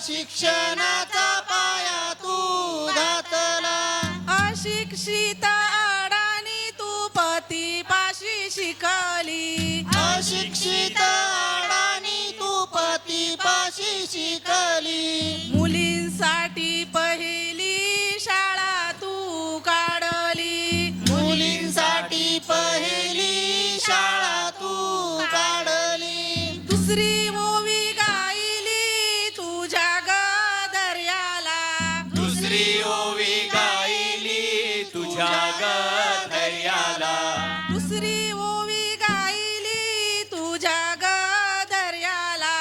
शिक्षणाचा पाया तू घातला. अशिक्षित अडाणी तू पतीपाशी शिकली. अशिक्षित अडाणी तू पतीपाशी शिकली. मुलींसाठी पहिली शाळा तू काढली. मुलींसाठी पहिली शाळा तू काढली. दुसरी ओवी गायली तुझ्या गदर्याला. दुसरी ओवी गायली तुझ्या गदर्याला. दुसरी ओवी गायली तुझ्या गदर्याला.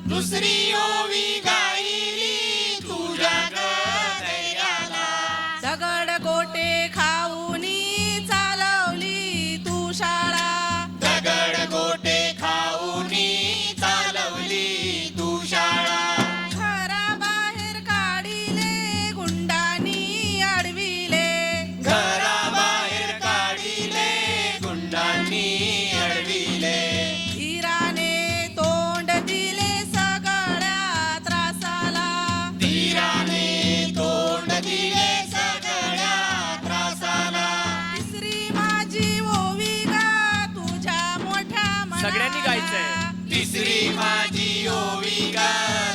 दुसरी ओवी गायली तुझ्या गदर्याला. दगड गोटे खाऊनी चालवली तू शाळा. दगड गोटे खाऊनी चालवली तू शाळा. घराबाहेर काढिले गुंडांनी अडविले. घराबाहेर काढिले गुंडांनी अडविले. धीराने तोंड दिले सगळ्या त्रासाला. धीराने तोंड दिले सगळ्या त्रासाला. तिसरी माझी ओवी गा तुझ्या मोठ्या मनाला. सगळ्यांनी गायचंय. तिसरी माझी ओवी गा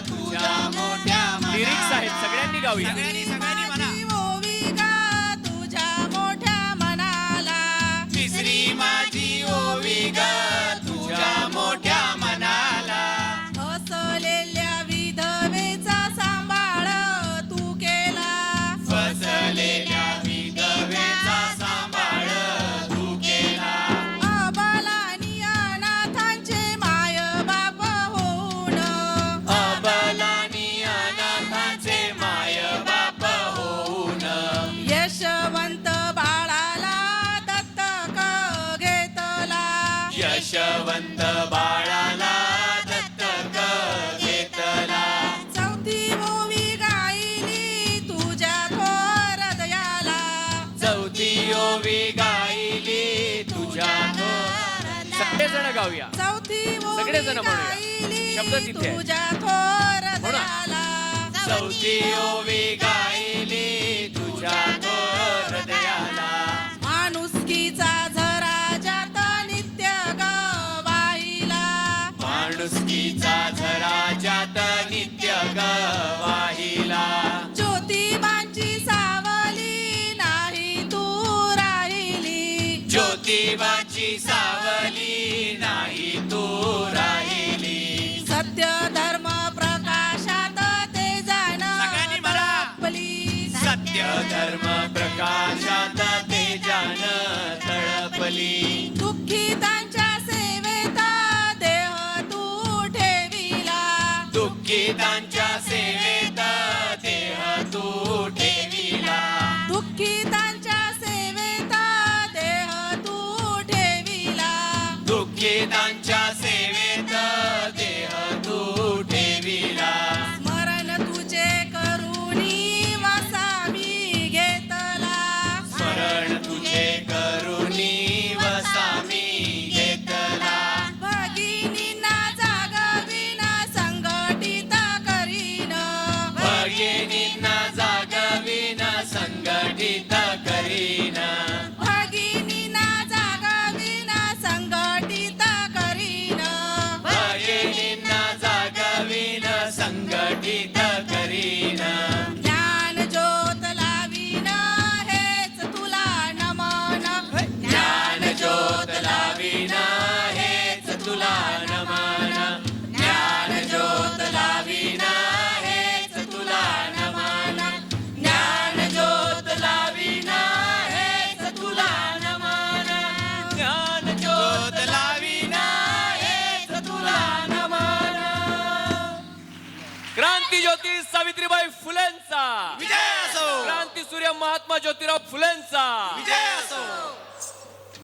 तुझ्या मोठ्या लिरिक्स आहेत, सगळ्यांनी गाऊया. माझी ओवी गा तुझ्या मोठ्या मनाला. तिसरी माझी ओवी गा तुझ्या मोठ्या मनाला. फसलेल्या विधवेचा सांभाळ तू केला. फसलेल्या विधवेचा सांभाळ तू केला. अबलानी अनाथांचे माय बाप होऊन. अबलानी अनाथांचे माय बाप होऊन. यशवंत बाळाला दत्तक घेतला. यशवंत बाळाला दत्तक घेतला. चौथी ओवी गायली तुझ्या थोर हृदयाला. चौथी ओवी गायली तुझ्या सगळेजण गाऊया. चौथी ओवी सगळेजण म्हणूया. गायली शब्द तिथे आहे. तुझ्या थोर म्हणा. हृदयाला. चौथी ओवी गायली तुझ्या थोर हृदयाला. माणुसकीचा झरा जात नित्य गवाहिला. माणुसकीचा झरा ज्यात नित्य गवाहिला. ज्योतिबांची सावली नाही तू राहिली. ज्योतिबाची सावली नाही तू राहिली. सत्य धर्म प्रकाशात ते जाण आपली. सत्य धर्म प्रकाशात तेजान तळपली. दुःखितांच्या सेवेत देह तू ठेविला. दुःखितांच्या सेवेत देह तू ठेविला. दुःखितांच्या सेवेत देह तू ठेविला. दुःखितांच्या सेवेत देह तू ठेविला. स्मरण तुझे करुणी वसा मी घेतला. स्मरण तुझे करुणी वसा मी घेतला. भगिनींना जागविना संघटित करीन. भगिनींना जागविन संघटित करीन. भगिनींना जागविना संघटित करीन. भगिनींना जागविन संघटित करीन. ज्ञान ज्योत लावीन हेच तुला नमन. ज्ञान ज्योत लावीन हेच तुला नमन. ज्ञान ज्योत लावीन हेच तुला नमन. ज्ञान ज्योत लावीन हेच तुला नमन. ज्ञान ज्योत लावीन हेच तुला नमन. क्रांती ज्योती सावित्रीबाई फुलेंचा. विजय असो. क्रांती सूर्य महात्मा ज्योतिराव फुलेंचा. विजय असो.